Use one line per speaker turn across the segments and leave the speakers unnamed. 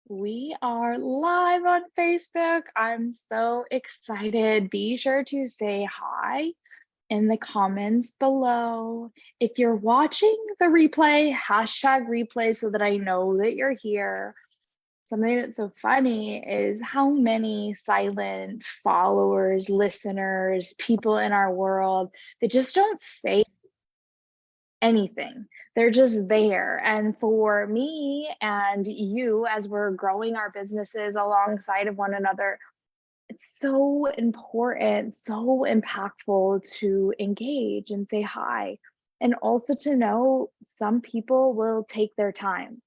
We are live on Facebook. I'm so excited. Be sure to say hi in the comments below. If you're watching the replay, hashtag replay so that I know that you're here. Something that's so funny is how many silent followers, listeners, people in our world that just don't say anything. They're just there. And for me and you, as we're growing our businesses alongside of one another, it's so important, so impactful to engage and say hi. And also to know some people will take their time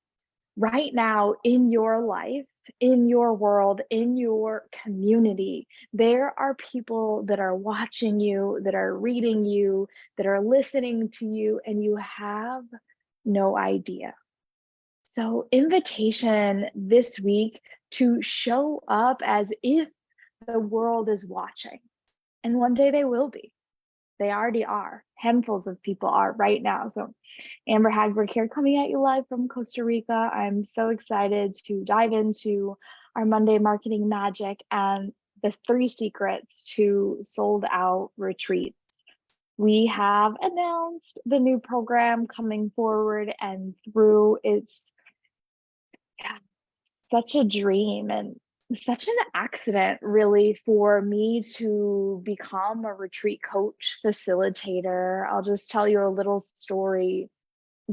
right now in your life, in your world, in your community. There are people that are watching you, that are reading you, that are listening to you, and you have no idea. So, invitation this week to show up as if the world is watching. And one day they will be. They already are. Handfuls of people are right now. So, Amber Hagberg here, coming at you live from Costa Rica. I'm so excited to dive into our Monday marketing magic and the 3 secrets to sold out retreats. We have announced the new program coming forward and through. It's yeah, such a dream and such an accident, really, for me to become a retreat coach facilitator. I'll just tell you a little story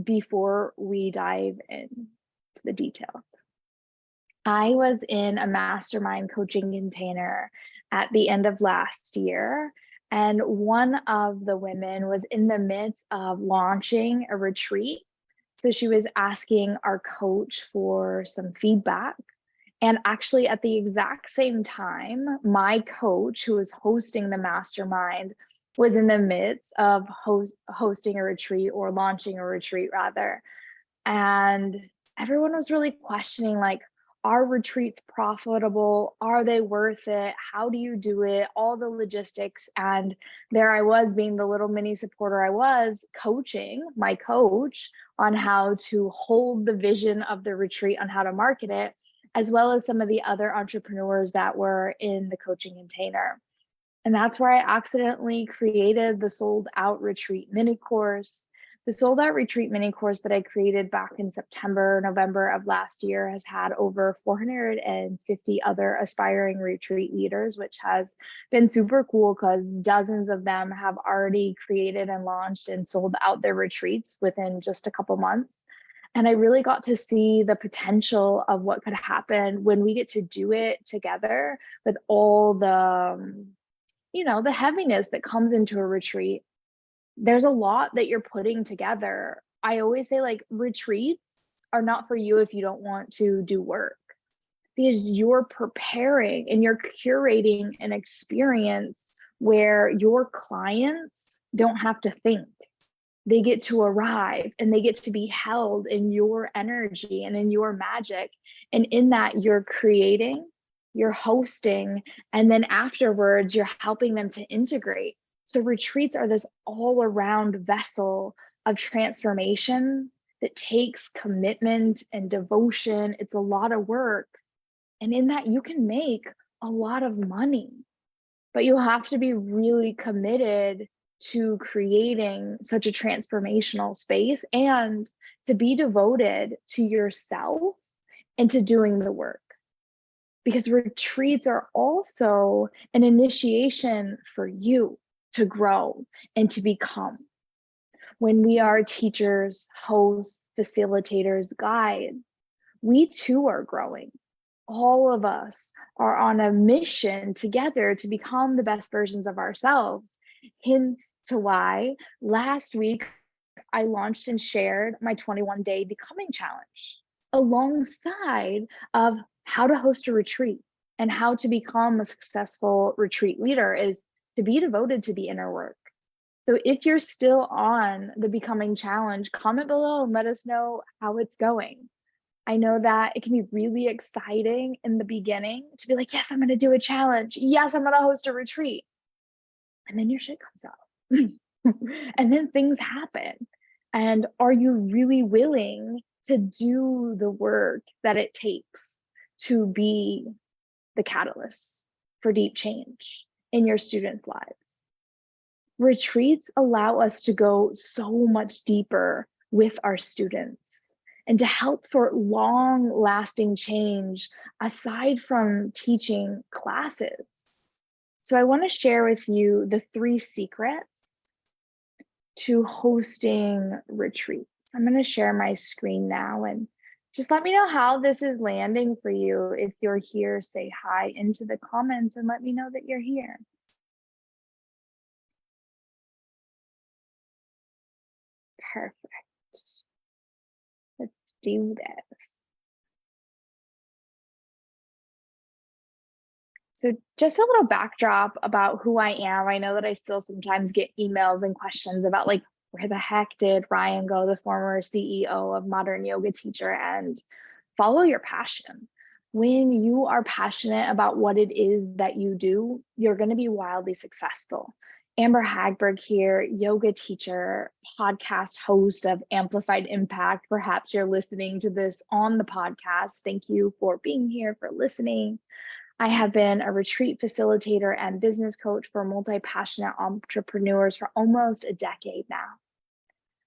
before we dive into the details. I was in a mastermind coaching container at the end of last year, and one of the women was in the midst of launching a retreat. So she was asking our coach for some feedback. And actually, at the exact same time, my coach, who was hosting the mastermind, was in the midst of hosting a retreat or launching a retreat, rather. And everyone was really questioning, like, are retreats profitable? Are they worth it? How do you do it? All the logistics. And there I was, being the little mini supporter I was, coaching my coach on how to hold the vision of the retreat, on how to market it, as well as some of the other entrepreneurs that were in the coaching container. And that's where I accidentally created the sold out retreat mini course. The sold out retreat mini course that I created back in September, November of last year has had over 450 other aspiring retreat leaders, which has been super cool because dozens of them have already created and launched and sold out their retreats within just a couple months. And I really got to see the potential of what could happen when we get to do it together with all the heaviness that comes into a retreat. There's a lot that you're putting together. I always say, like, retreats are not for you if you don't want to do work, because you're preparing and you're curating an experience where your clients don't have to think. They get to arrive and they get to be held in your energy and in your magic. And in that, you're creating, you're hosting, and then afterwards, you're helping them to integrate. So, retreats are this all around vessel of transformation that takes commitment and devotion. It's a lot of work. And in that, you can make a lot of money, but you have to be really committed to creating such a transformational space and to be devoted to yourself and to doing the work. Because retreats are also an initiation for you to grow and to become. When we are teachers, hosts, facilitators, guides, we too are growing. All of us are on a mission together to become the best versions of ourselves. Hence to why last week I launched and shared my 21-day becoming challenge alongside of how to host a retreat and how to become a successful retreat leader, is to be devoted to the inner work. So if you're still on the becoming challenge, comment below and let us know how it's going. I know that it can be really exciting in the beginning to be like, yes, I'm going to do a challenge. Yes, I'm going to host a retreat. And then your shit comes out. And then things happen. And are you really willing to do the work that it takes to be the catalyst for deep change in your students' lives. Retreats allow us to go so much deeper with our students and to help for long-lasting change aside from teaching classes. So I want to share with you the 3 secrets to hosting retreats. I'm going to share my screen now and just let me know how this is landing for you. If you're here, say hi into the comments and let me know that you're here. Perfect. Let's do this. So just a little backdrop about who I am. I know that I still sometimes get emails and questions about like, where the heck did Ryan go, the former CEO of Modern Yoga Teacher, and follow your passion. When you are passionate about what it is that you do, you're going to be wildly successful. Amber Hagberg here, yoga teacher, podcast host of Amplified Impact. Perhaps you're listening to this on the podcast. Thank you for being here, for listening. I have been a retreat facilitator and business coach for multi-passionate entrepreneurs for almost a decade now.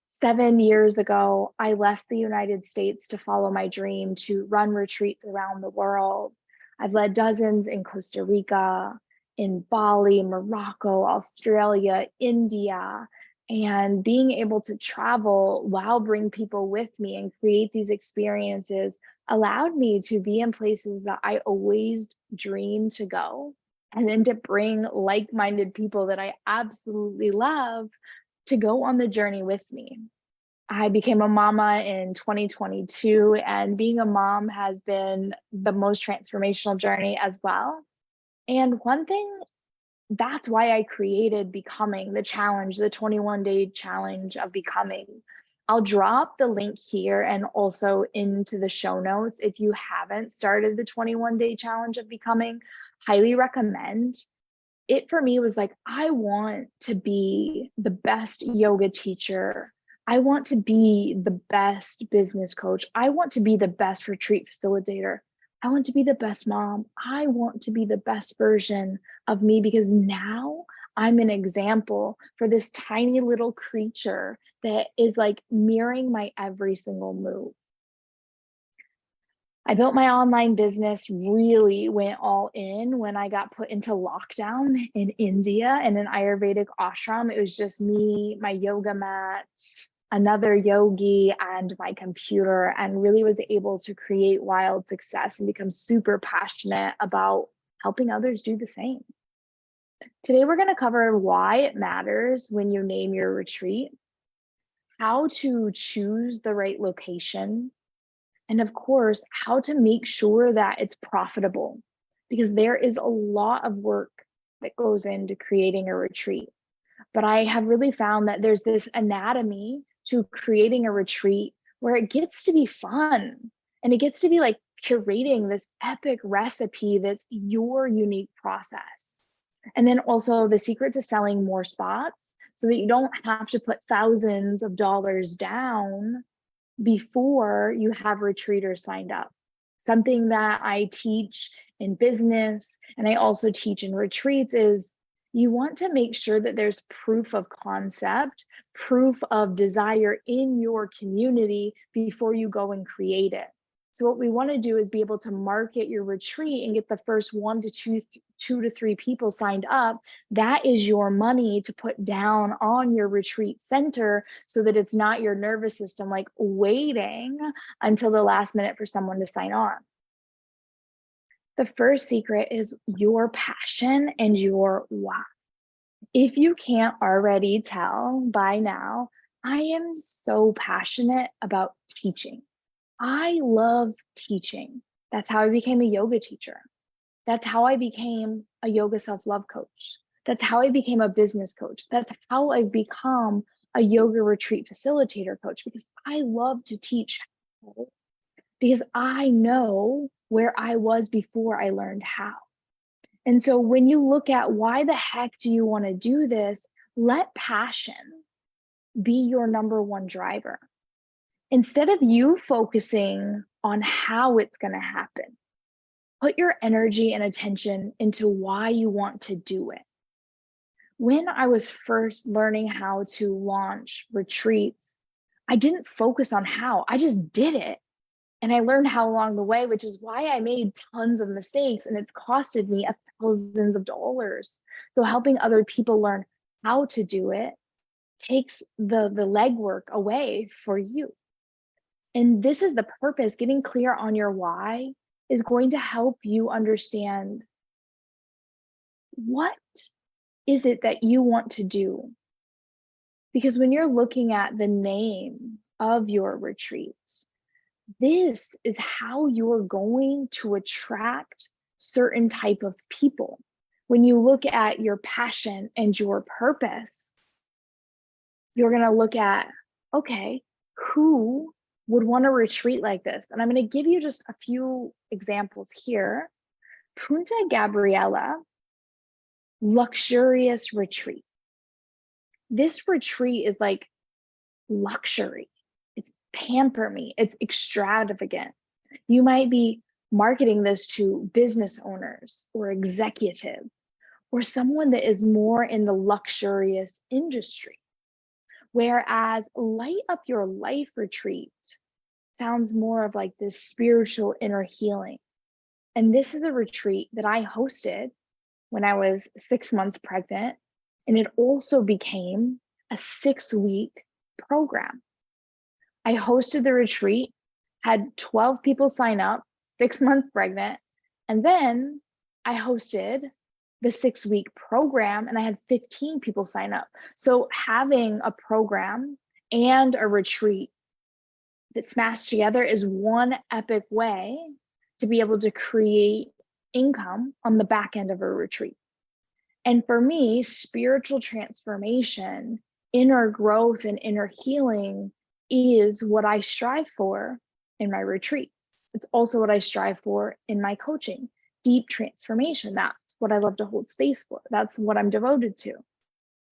7 years ago, I left the United States to follow my dream to run retreats around the world. I've led dozens in Costa Rica, in Bali, Morocco, Australia, India, and being able to travel while bring people with me and create these experiences allowed me to be in places that I always dreamed to go, and then to bring like-minded people that I absolutely love to go on the journey with me. I became a mama in 2022, and being a mom has been the most transformational journey as well. And one thing, that's why I created Becoming, the challenge, the 21-day challenge of becoming. I'll drop the link here and also into the show notes. If you haven't started the 21-day challenge of becoming, highly recommend. It for me was like, I want to be the best yoga teacher. I want to be the best business coach. I want to be the best retreat facilitator. I want to be the best mom. I want to be the best version of me, because now I'm an example for this tiny little creature that is like mirroring my every single move. I built my online business, really went all in when I got put into lockdown in India in an Ayurvedic ashram. It was just me, my yoga mat, another yogi, and my computer, and really was able to create wild success and become super passionate about helping others do the same. Today, we're going to cover why it matters when you name your retreat, how to choose the right location, and of course, how to make sure that it's profitable, because there is a lot of work that goes into creating a retreat. But I have really found that there's this anatomy to creating a retreat where it gets to be fun and it gets to be like curating this epic recipe that's your unique process. And then also the secret to selling more spots so that you don't have to put thousands of dollars down before you have retreaters signed up. Something that I teach in business and I also teach in retreats is you want to make sure that there's proof of concept, proof of desire in your community before you go and create it. So what we want to do is be able to market your retreat and get the first 1 to 2 to 3 people signed up. That is your money to put down on your retreat center so that it's not your nervous system like waiting until the last minute for someone to sign on. The first secret is your passion and your why. If you can't already tell by now, I am so passionate about teaching. I love teaching. That's how I became a yoga teacher. That's how I became a yoga self-love coach. That's how I became a business coach. That's how I've become a yoga retreat facilitator coach, because I love to teach, because I know where I was before I learned how. And so when you look at why the heck do you want to do this, let passion be your number one driver. Instead of you focusing on how it's going to happen, Put your energy and attention into why you want to do it. When I was first learning how to launch retreats, I didn't focus on how, I just did it. And I learned how along the way, which is why I made tons of mistakes and it's costed me thousands of dollars. So helping other people learn how to do it takes the legwork away for you. And this is the purpose. Getting clear on your why is going to help you understand what is it that you want to do. Because when you're looking at the name of your retreat, this is how you're going to attract certain type of people. When you look at your passion and your purpose, you're going to look at, okay, who would want to retreat like this? And I'm going to give you just a few examples here. Punta Gabriela, luxurious retreat. This retreat is like luxury. It's pamper me. It's extravagant. You might be marketing this to business owners or executives or someone that is more in the luxurious industry. Whereas Light Up Your Life retreat sounds more of like this spiritual inner healing. And this is a retreat that I hosted when I was 6 months pregnant. And it also became a 6-week program. I hosted the retreat, had 12 people sign up, 6 months pregnant. And then I hosted the 6-week program and I had 15 people sign up. So having a program and a retreat that smashed together is one epic way to be able to create income on the back end of a retreat. And for me, spiritual transformation, inner growth, and inner healing is what I strive for in my retreats. It's also what I strive for in my coaching. Deep transformation, that's what I love to hold space for. That's what I'm devoted to.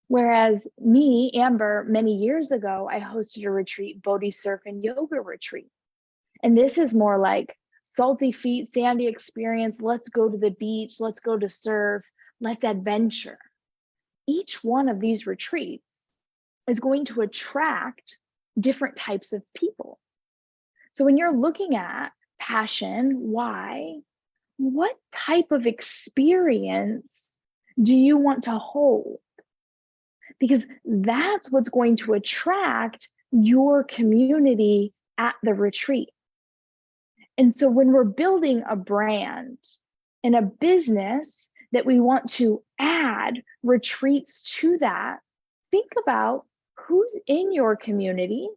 Whereas me, Amber, many years ago, I hosted a retreat, Bodhi Surf and Yoga retreat. And this is more like salty feet, sandy experience. Let's go to the beach. Let's go to surf. Let's adventure. Each one of these retreats is going to attract different types of people. So when you're looking at passion, why, what type of experience do you want to hold? Because that's what's going to attract your community at the retreat. And so when we're building a brand and a business that we want to add retreats to that, think about who's in your community,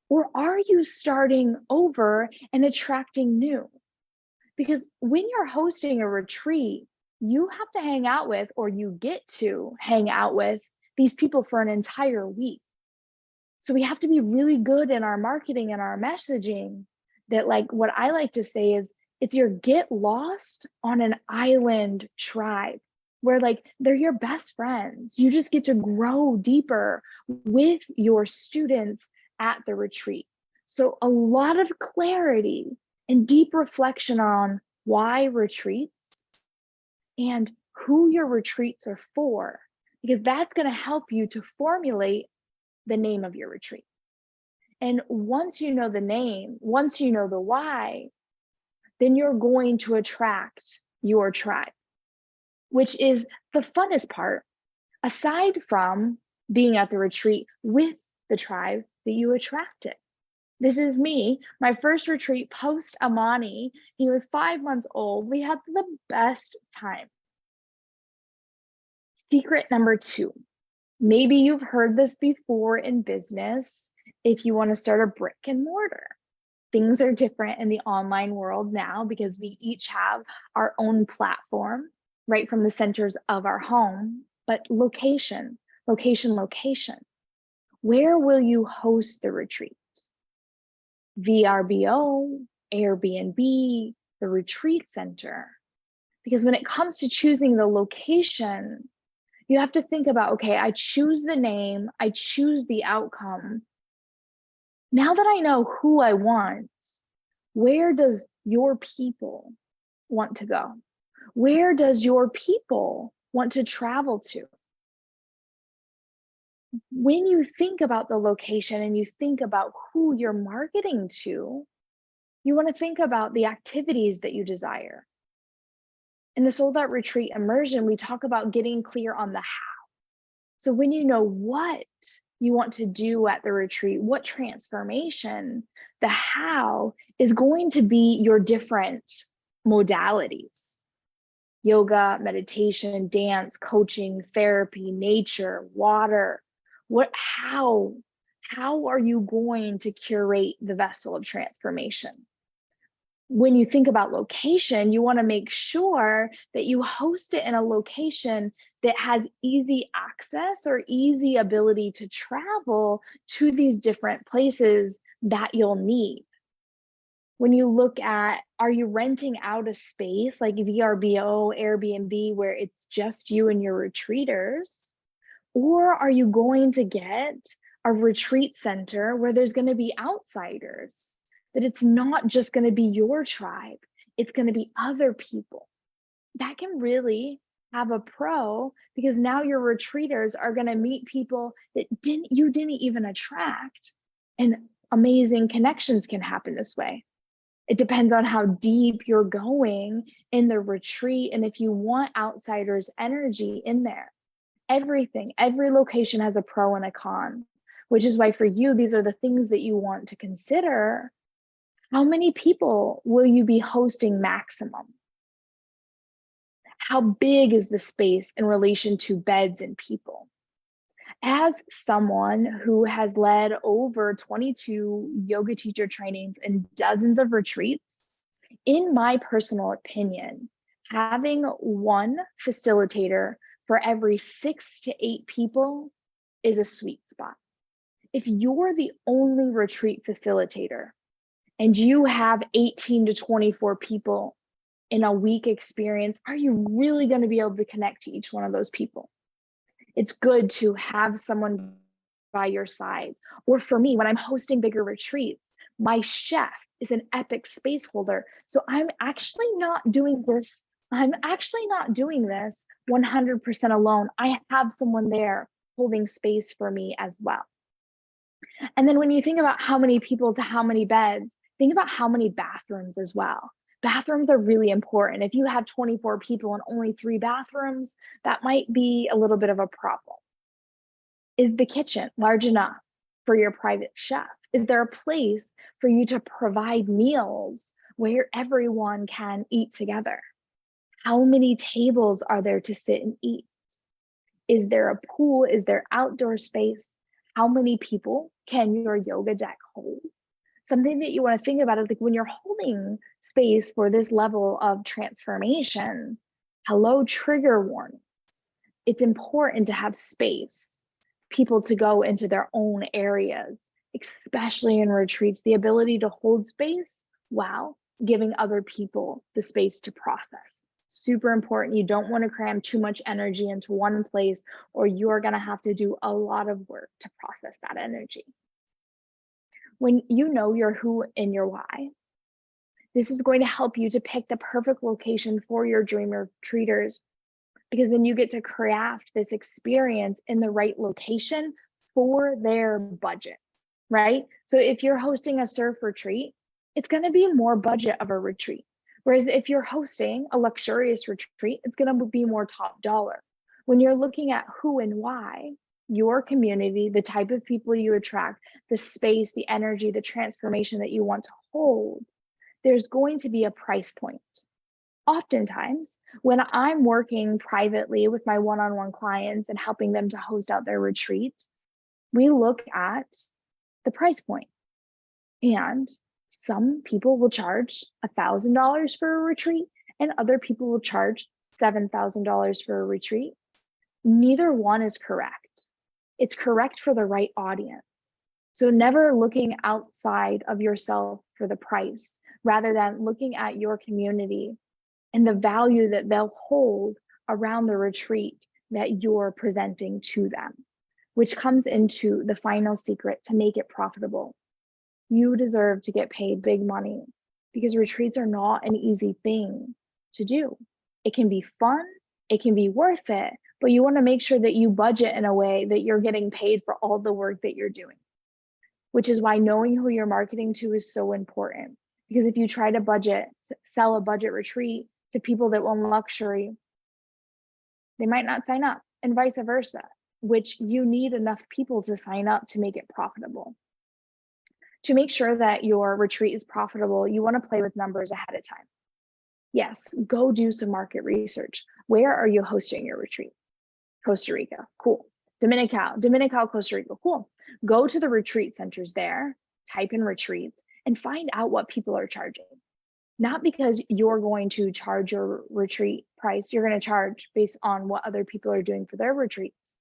or are you starting over and attracting new? Because when you're hosting a retreat, you have to hang out with, or you get to hang out with these people for an entire week. So we have to be really good in our marketing and our messaging that, like, what I like to say is, it's your get lost on an island tribe where like they're your best friends. You just get to grow deeper with your students at the retreat. So a lot of clarity and deep reflection on why retreats and who your retreats are for, because that's going to help you to formulate the name of your retreat. And once you know the name, once you know the why, then you're going to attract your tribe, which is the funnest part, aside from being at the retreat with the tribe that you attracted. This is me, my first retreat post Amani. He was 5 months old. We had the best time. Secret number 2. Maybe you've heard this before in business. If you want to start a brick and mortar, things are different in the online world now because we each have our own platform right from the centers of our home. But location. Where will you host the retreat? VRBO, Airbnb, the retreat center. Because when it comes to choosing the location, you have to think about, okay, I choose the name, I choose the outcome. Now that I know who I want, where does your people want to go? Where does your people want to travel to? When you think about the location and you think about who you're marketing to, you want to think about the activities that you desire. In the Sold Out Retreat Immersion, we talk about getting clear on the how. So when you know what you want to do at the retreat, what transformation, the how is going to be your different modalities. Yoga, meditation, dance, coaching, therapy, nature, water. How are you going to curate the vessel of transformation? When you think about location, you want to make sure that you host it in a location that has easy access or easy ability to travel to these different places that you'll need. When you look at, are you renting out a space like VRBO, Airbnb, where it's just you and your retreaters? Or are you going to get a retreat center where there's going to be outsiders? That it's not just going to be your tribe, it's going to be other people. That can really have a pro, because now your retreaters are going to meet people that you didn't even attract, and amazing connections can happen this way. It depends on how deep you're going in the retreat and if you want outsiders' energy in there. Every location has a pro and a con, which is why for you, these are the things that you want to consider. How many people will you be hosting maximum? How big is the space in relation to beds and people? As someone who has led over 22 yoga teacher trainings and dozens of retreats, in my personal opinion, having one facilitator for every 6 to 8 people is a sweet spot. If you're the only retreat facilitator and you have 18 to 24 people in a week experience, are you really going to be able to connect to each one of those people? It's good to have someone by your side. Or for me, when I'm hosting bigger retreats, my chef is an epic space holder. So I'm actually not doing this 100% alone. I have someone there holding space for me as well. And then when you think about how many people to how many beds, think about how many bathrooms as well. Bathrooms are really important. If you have 24 people and only 3 bathrooms, that might be a little bit of a problem. Is the kitchen large enough for your private chef? Is there a place for you to provide meals where everyone can eat together? How many tables are there to sit and eat? Is there a pool? Is there outdoor space? How many people can your yoga deck hold? Something that you want to think about is like when you're holding space for this level of transformation, hello, trigger warnings. It's important to have space, people to go into their own areas, especially in retreats, the ability to hold space while giving other people the space to process. Super important. You don't want to cram too much energy into one place, or you're going to have to do a lot of work to process that energy. When you know your who and your why, this is going to help you to pick the perfect location for your dream retreaters, because then you get to craft this experience in the right location for their budget, right? So if you're hosting a surf retreat, it's going to be more budget of a retreat. Whereas if you're hosting a luxurious retreat, it's going to be more top dollar. When you're looking at who and why, your community, the type of people you attract, the space, the energy, the transformation that you want to hold, there's going to be a price point. Oftentimes, when I'm working privately with my one-on-one clients and helping them to host out their retreat, we look at the price point. And some people will charge $1,000 for a retreat, and other people will charge $7,000 for a retreat. Neither one is correct. It's correct for the right audience. So never looking outside of yourself for the price, rather than looking at your community and the value that they'll hold around the retreat that you're presenting to them, which comes into the final secret to make it profitable. You deserve to get paid big money, because retreats are not an easy thing. to do. It can be fun, it can be worth it, but you want to make sure that you budget in a way that you're getting paid for all the work that you're doing, which is why knowing who you're marketing to is so important. Because if you try to sell a budget retreat to people that want luxury, they might not sign up, and vice versa, which you need enough people to sign up to make it profitable. To make sure that your retreat is profitable, you want to play with numbers ahead of time. Yes, go do some market research. Where are you hosting your retreat? Costa Rica, cool. Dominical, Costa Rica, cool. Go to the retreat centers there, type in retreats, and find out what people are charging. Not because you're going to charge your retreat price, you're going to charge based on what other people are doing for their retreats,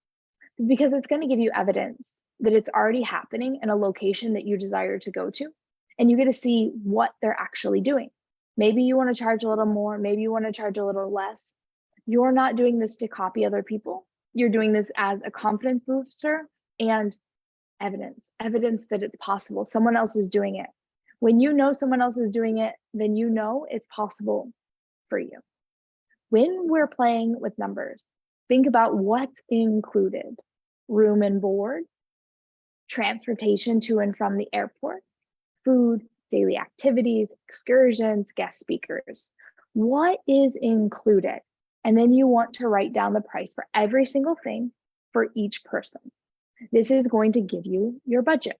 because it's going to give you evidence that it's already happening in a location that you desire to go to, and you get to see what they're actually doing. Maybe you want to charge a little more, maybe you want to charge a little less. You're not doing this to copy other people. You're doing this as a confidence booster and evidence that it's possible. Someone else is doing it. When you know someone else is doing it, then you know it's possible for you. When we're playing with numbers, think about what's included: room and board, transportation to and from the airport, food, daily activities, excursions, guest speakers. What is included? And then you want to write down the price for every single thing for each person. This is going to give you your budget.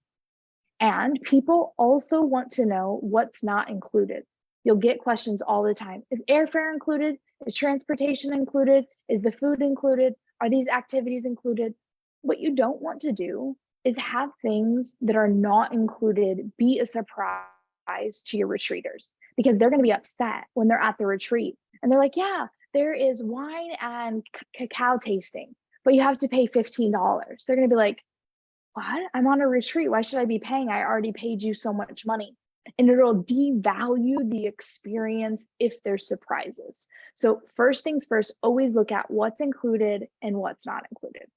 And people also want to know what's not included. You'll get questions all the time. Is airfare included? Is transportation included? Is the food included? Are these activities included? What you don't want to do is have things that are not included be a surprise to your retreaters, because they're going to be upset when they're at the retreat and they're like, yeah, there is wine and cacao tasting, but you have to pay $15. They're going to be like, what? I'm on a retreat. Why should I be paying? I already paid you so much money. And it'll devalue the experience if there's surprises. So first things first, always look at what's included and what's not included.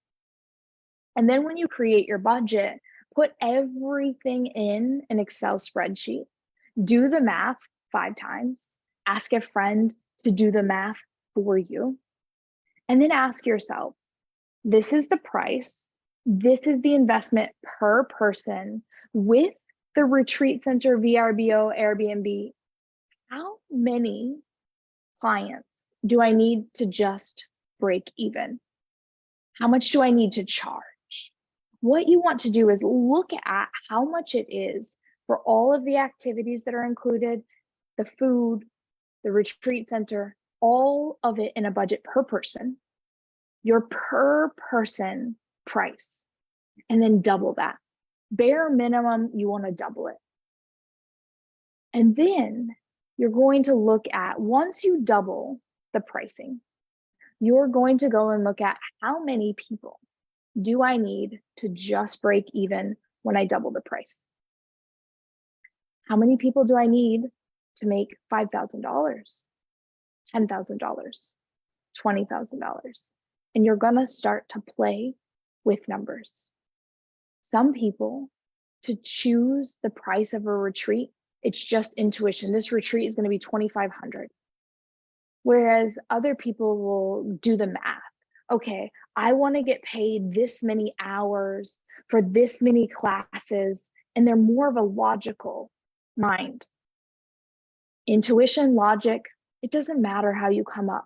And then when you create your budget, put everything in an Excel spreadsheet. Do the math 5 times. Ask a friend to do the math for you. And then ask yourself, this is the price. This is the investment per person with the retreat center, VRBO, Airbnb. How many clients do I need to just break even? How much do I need to charge? What you want to do is look at how much it is for all of the activities that are included, the food, the retreat center, all of it in a budget per person, your per person price, and then double that. Bare minimum, you want to double it. And then you're going to look at, once you double the pricing, you're going to go and look at how many people do I need to just break even when I double the price? How many people do I need to make $5,000, $10,000, $20,000? And you're going to start to play with numbers. Some people, to choose the price of a retreat, it's just intuition. This retreat is going to be $2,500. Whereas other people will do the math. Okay, I want to get paid this many hours for this many classes, and they're more of a logical mind. Intuition, logic, it doesn't matter how you come up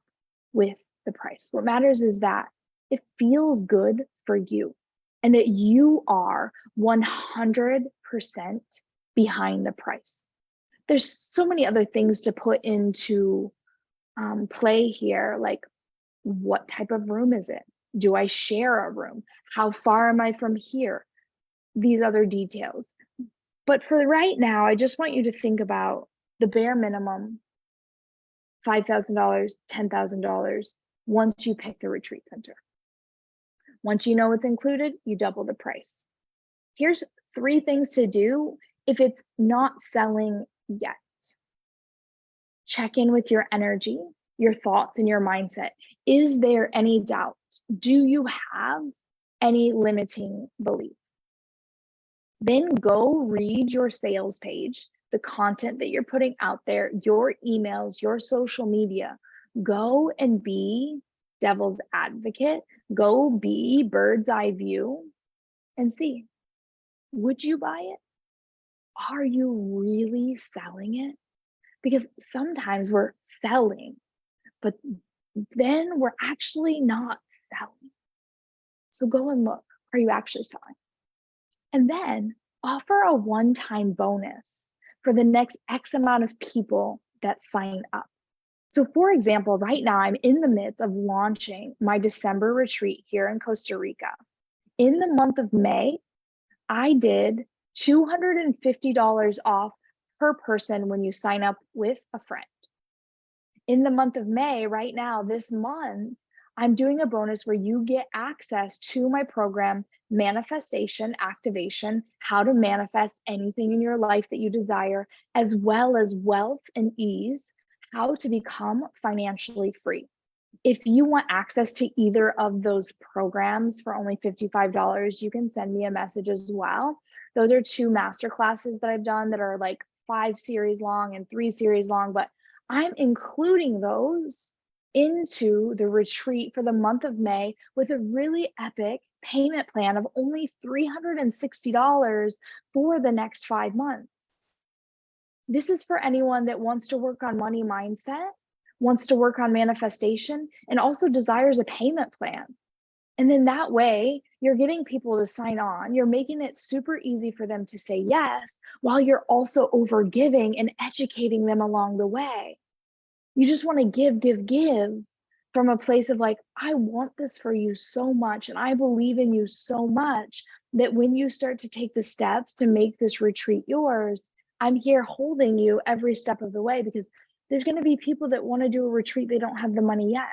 with the price. What matters is that it feels good for you and that you are 100% behind the price. There's so many other things to put into play here, like what type of room is it? Do I share a room? How far am I from here? These other details. But for right now, I just want you to think about the bare minimum, $5,000, $10,000, once you pick the retreat center. Once you know what's included, you double the price. Here's 3 things to do if it's not selling yet. Check in with your energy, your thoughts, and your mindset. Is there any doubt? Do you have any limiting beliefs? Then go read your sales page the content that you're putting out there, your emails, your social media. Go and be devil's advocate. Go be bird's eye view and see, would you buy it? Are you really selling it? Because sometimes we're selling, but then we're actually not selling. So go and look, are you actually selling? And then offer a one-time bonus for the next X amount of people that sign up. So for example, right now I'm in the midst of launching my December retreat here in Costa Rica. In the month of May, I did $250 off per person when you sign up with a friend. In the month of May, right now, this month, I'm doing a bonus where you get access to my program, Manifestation Activation, how to manifest anything in your life that you desire, as well as Wealth and Ease, how to become financially free. If you want access to either of those programs for only $55, you can send me a message as well. Those are 2 masterclasses that I've done that are like 5 series long and 3 series long, but I'm including those into the retreat for the month of May with a really epic payment plan of only $360 for the next 5 months. This is for anyone that wants to work on money mindset, wants to work on manifestation, and also desires a payment plan. And then that way, you're getting people to sign on. You're making it super easy for them to say yes, while you're also over giving and educating them along the way. You just want to give from a place of like, I want this for you so much, and I believe in you so much that when you start to take the steps to make this retreat yours, I'm here holding you every step of the way, because there's going to be people that want to do a retreat, they don't have the money yet.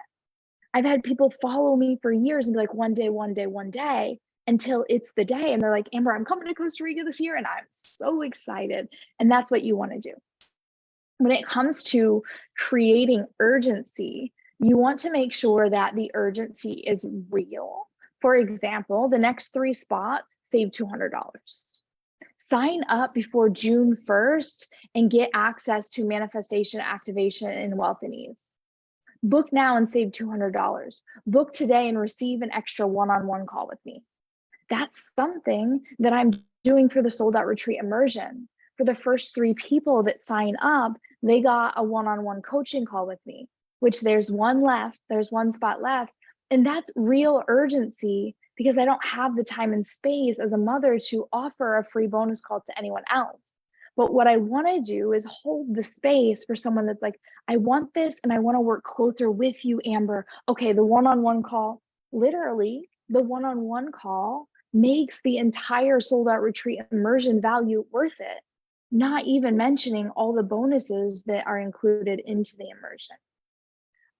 I've had people follow me for years and be like, one day, until it's the day. And they're like, Amber, I'm coming to Costa Rica this year. And I'm so excited. And that's what you want to do. When it comes to creating urgency, you want to make sure that the urgency is real. For example, the next 3 spots, save $200. Sign up before June 1st and get access to Manifestation Activation and Wealth and Ease. Book now and save $200. Book today and receive an extra one-on-one call with me. That's something that I'm doing for the Sold Out Retreat Immersion. For the first 3 people that sign up, they got a one-on-one coaching call with me, which there's 1 left, there's 1 spot left. And that's real urgency, because I don't have the time and space as a mother to offer a free bonus call to anyone else. But what I want to do is hold the space for someone that's like, I want this and I want to work closer with you, Amber. Okay, the one-on-one call, literally the one-on-one call makes the entire Sold Out Retreat Immersion value worth it, not even mentioning all the bonuses that are included into the immersion.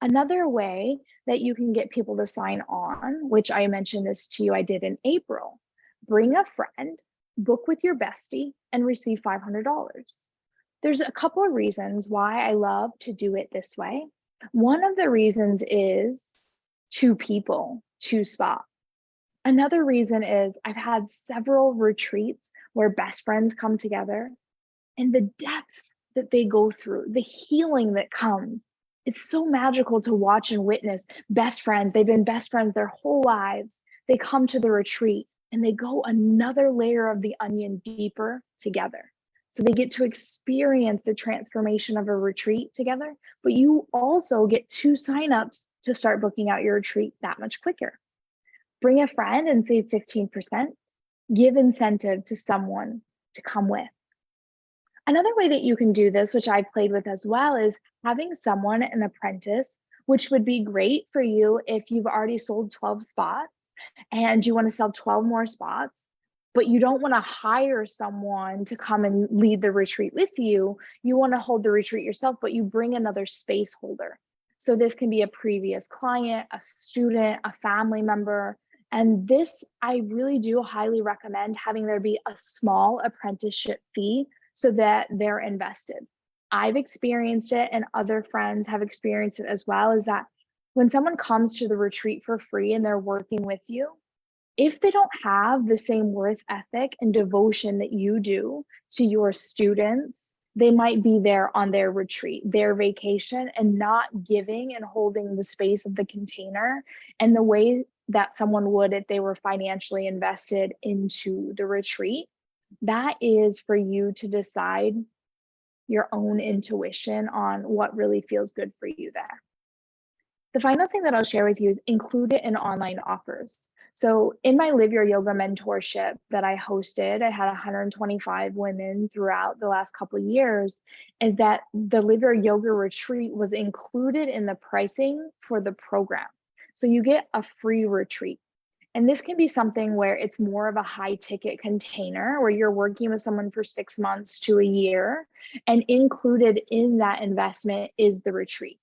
Another way that you can get people to sign on, which I mentioned this to you, I did in April, bring a friend, book with your bestie, and receive $500. There's a couple of reasons why I love to do it this way. One of the reasons is 2 people, 2 spots. Another reason is I've had several retreats where best friends come together, and the depth that they go through, the healing that comes. It's so magical to watch and witness best friends. They've been best friends their whole lives. They come to the retreat and they go another layer of the onion deeper together. So they get to experience the transformation of a retreat together, but you also get 2 signups to start booking out your retreat that much quicker. Bring a friend and save 15%. Give incentive to someone to come with. Another way that you can do this, which I've played with as well, is having someone, an apprentice, which would be great for you if you've already sold 12 spots and you want to sell 12 more spots, but you don't want to hire someone to come and lead the retreat with you. You want to hold the retreat yourself, but you bring another space holder. So this can be a previous client, a student, a family member. And this, I really do highly recommend having there be a small apprenticeship fee so that they're invested. I've experienced it, and other friends have experienced it as well, is that when someone comes to the retreat for free and they're working with you, if they don't have the same worth ethic and devotion that you do to your students, They might be there on their retreat, their vacation, and not giving and holding the space of the container and the way that someone would if they were financially invested into the retreat. That is for you to decide your own intuition on what really feels good for you there. The final thing that I'll share with you is include it in online offers. So in my Live Your Yoga mentorship that I hosted, I had 125 women throughout the last couple of years, is that the Live Your Yoga retreat was included in the pricing for the program. So you get a free retreat. And this can be something where it's more of a high ticket container where you're working with someone for 6 months to a year, and included in that investment is the retreat.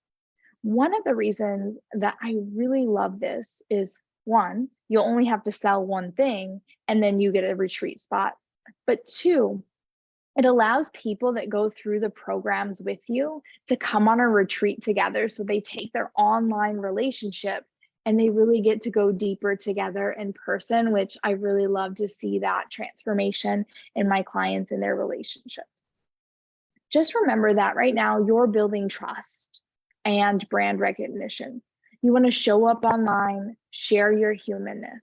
One of the reasons that I really love this is, one, you'll only have to sell one thing and then you get a retreat spot. But two, it allows people that go through the programs with you to come on a retreat together. So they take their online relationship and they really get to go deeper together in person, which I really love to see that transformation in my clients and their relationships. Just remember that right now you're building trust and brand recognition. You want to show up online, share your humanness,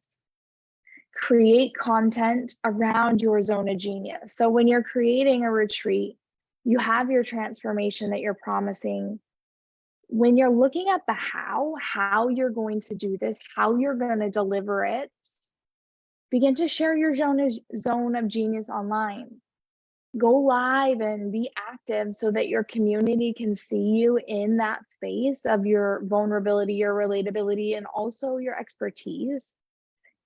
create content around your zone of genius. So when you're creating a retreat, you have your transformation that you're promising. When you're looking at the how you're going to do this, how you're going to deliver it, begin to share your zone of genius online. Go live and be active so that your community can see you in that space of your vulnerability, your relatability, and also your expertise,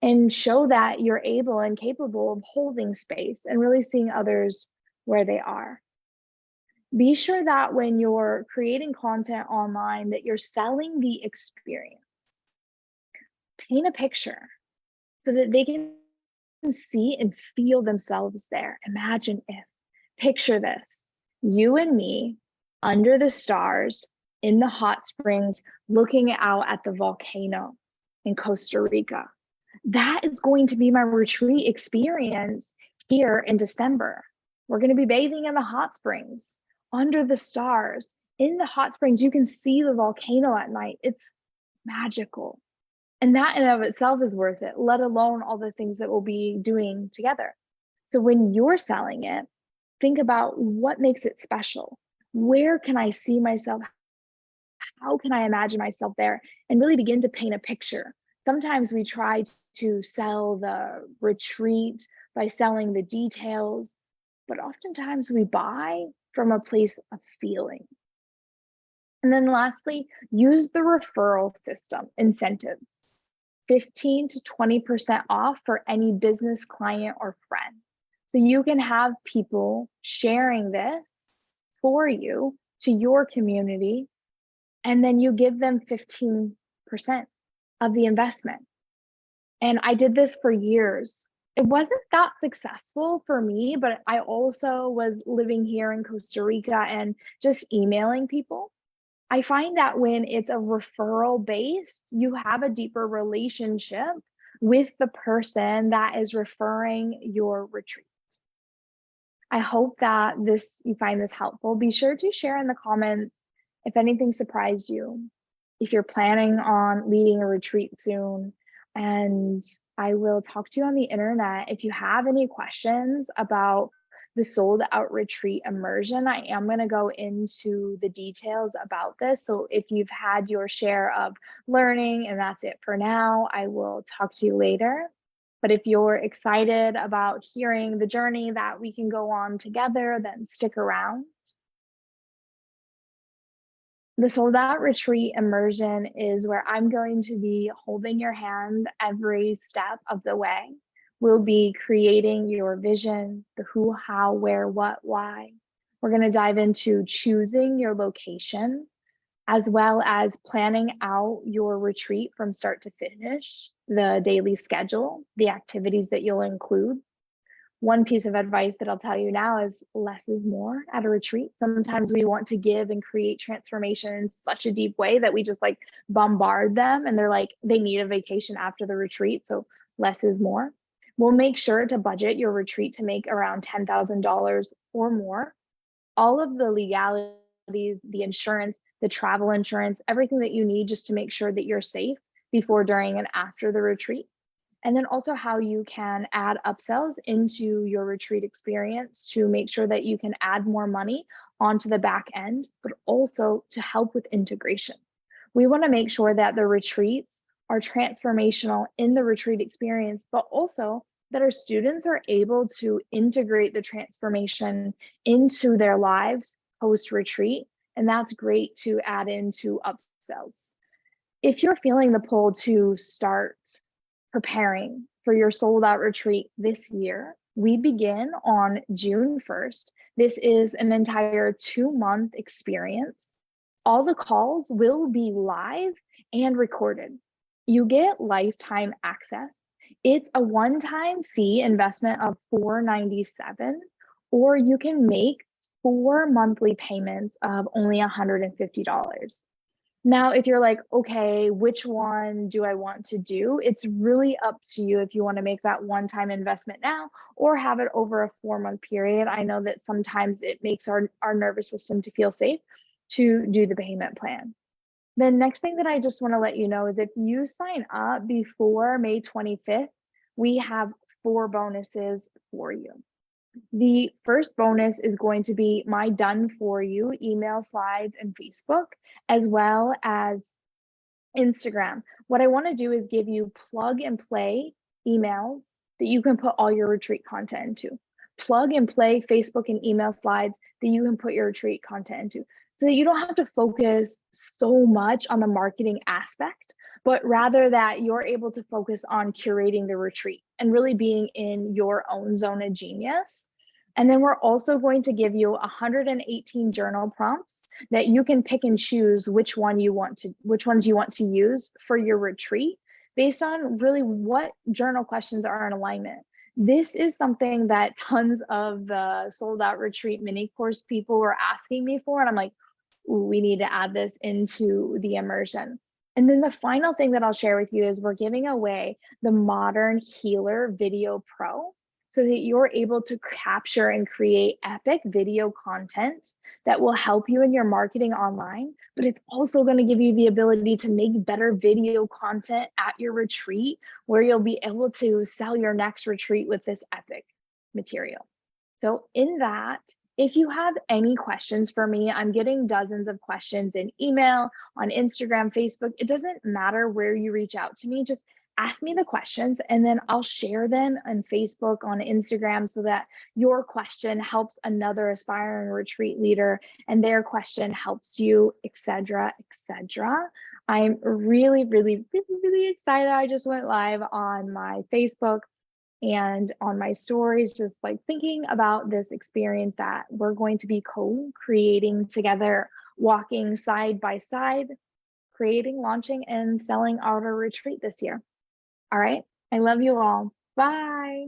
and show that you're able and capable of holding space and really seeing others where they are. Be sure that when you're creating content online that you're selling the experience. Paint a picture so that they can see and feel themselves there. Imagine if. Picture this, you and me under the stars in the hot springs, looking out at the volcano in Costa Rica. That is going to be my retreat experience here in December. We're going to be bathing in the hot springs under the stars. In the hot springs, you can see the volcano at night. It's magical. And that in and of itself is worth it, let alone all the things that we'll be doing together. So when you're selling it, think about what makes it special. Where can I see myself? How can I imagine myself there? And really begin to paint a picture. Sometimes we try to sell the retreat by selling the details, but oftentimes we buy from a place of feeling. And then lastly, use the referral system incentives. 15 to 20% off for any business client or friend. So you can have people sharing this for you to your community, and then you give them 15% of the investment. And I did this for years. It wasn't that successful for me, but I also was living here in Costa Rica and just emailing people. I find that when it's a referral based, you have a deeper relationship with the person that is referring your retreat. I hope that you find this helpful. Be sure to share in the comments if anything surprised you, if you're planning on leading a retreat soon, and I will talk to you on the internet. If you have any questions about the Sold Out Retreat Immersion, I am going to go into the details about this. So if you've had your share of learning and that's it for now, I will talk to you later. But if you're excited about hearing the journey that we can go on together, then stick around. The Sold Out Retreat Immersion is where I'm going to be holding your hand every step of the way. We'll be creating your vision, the who, how, where, what, why. We're going to dive into choosing your location, as well as planning out your retreat from start to finish, the daily schedule, the activities that you'll include. One piece of advice that I'll tell you now is less is more at a retreat. Sometimes we want to give and create transformation in such a deep way that we just like bombard them and they're like, they need a vacation after the retreat. So less is more. We'll make sure to budget your retreat to make around $10,000 or more. all of the legalities, the insurance, the travel insurance, everything that you need just to make sure that you're safe before, during, and after the retreat. And then also how you can add upsells into your retreat experience to make sure that you can add more money onto the back end, but also to help with integration. We want to make sure that the retreats are transformational in the retreat experience, but also that our students are able to integrate the transformation into their lives post retreat. And that's great to add into upsells. If you're feeling the pull to start preparing for your sold out retreat this year, we begin on June 1st. This is an entire 2-month experience. All the calls will be live and recorded. You get lifetime access. It's a one-time fee investment of $497, or you can make 4 monthly payments of only $150. Now, if you're like, okay, which one do I want to do? It's really up to you if you want to make that one-time investment now or have it over a 4-month period. I know that sometimes it makes our nervous system to feel safe to do the payment plan. The next thing that I just want to let you know is if you sign up before May 25th, we have 4 bonuses for you. The first bonus is going to be my done for you email, slides, and Facebook, as well as Instagram. What I want to do is give you plug and play emails that you can put all your retreat content into. Plug and play Facebook and email slides that you can put your retreat content into, so that you don't have to focus so much on the marketing aspect, but rather that you're able to focus on curating the retreat and really being in your own zone of genius. And then we're also going to give you 118 journal prompts that you can pick and choose which ones you want to use for your retreat based on really what journal questions are in alignment. This is something that tons of the sold out retreat mini course people were asking me for. And I'm like, ooh, we need to add this into the immersion. And then the final thing that I'll share with you is we're giving away the Modern Healer Video Pro, so that you're able to capture and create epic video content that will help you in your marketing online, but it's also going to give you the ability to make better video content at your retreat, where you'll be able to sell your next retreat with this epic material. So in that, if you have any questions for me, I'm getting dozens of questions in email, on Instagram, Facebook. It doesn't matter where you reach out to me, just ask me the questions and then I'll share them on Facebook, on Instagram, so that your question helps another aspiring retreat leader and their question helps you, etc., etc. I'm really, really, really, really excited. I just went live on my Facebook and on my stories, just like thinking about this experience that we're going to be co-creating together, walking side by side, creating, launching, and selling our retreat this year. All right. I love you all. Bye.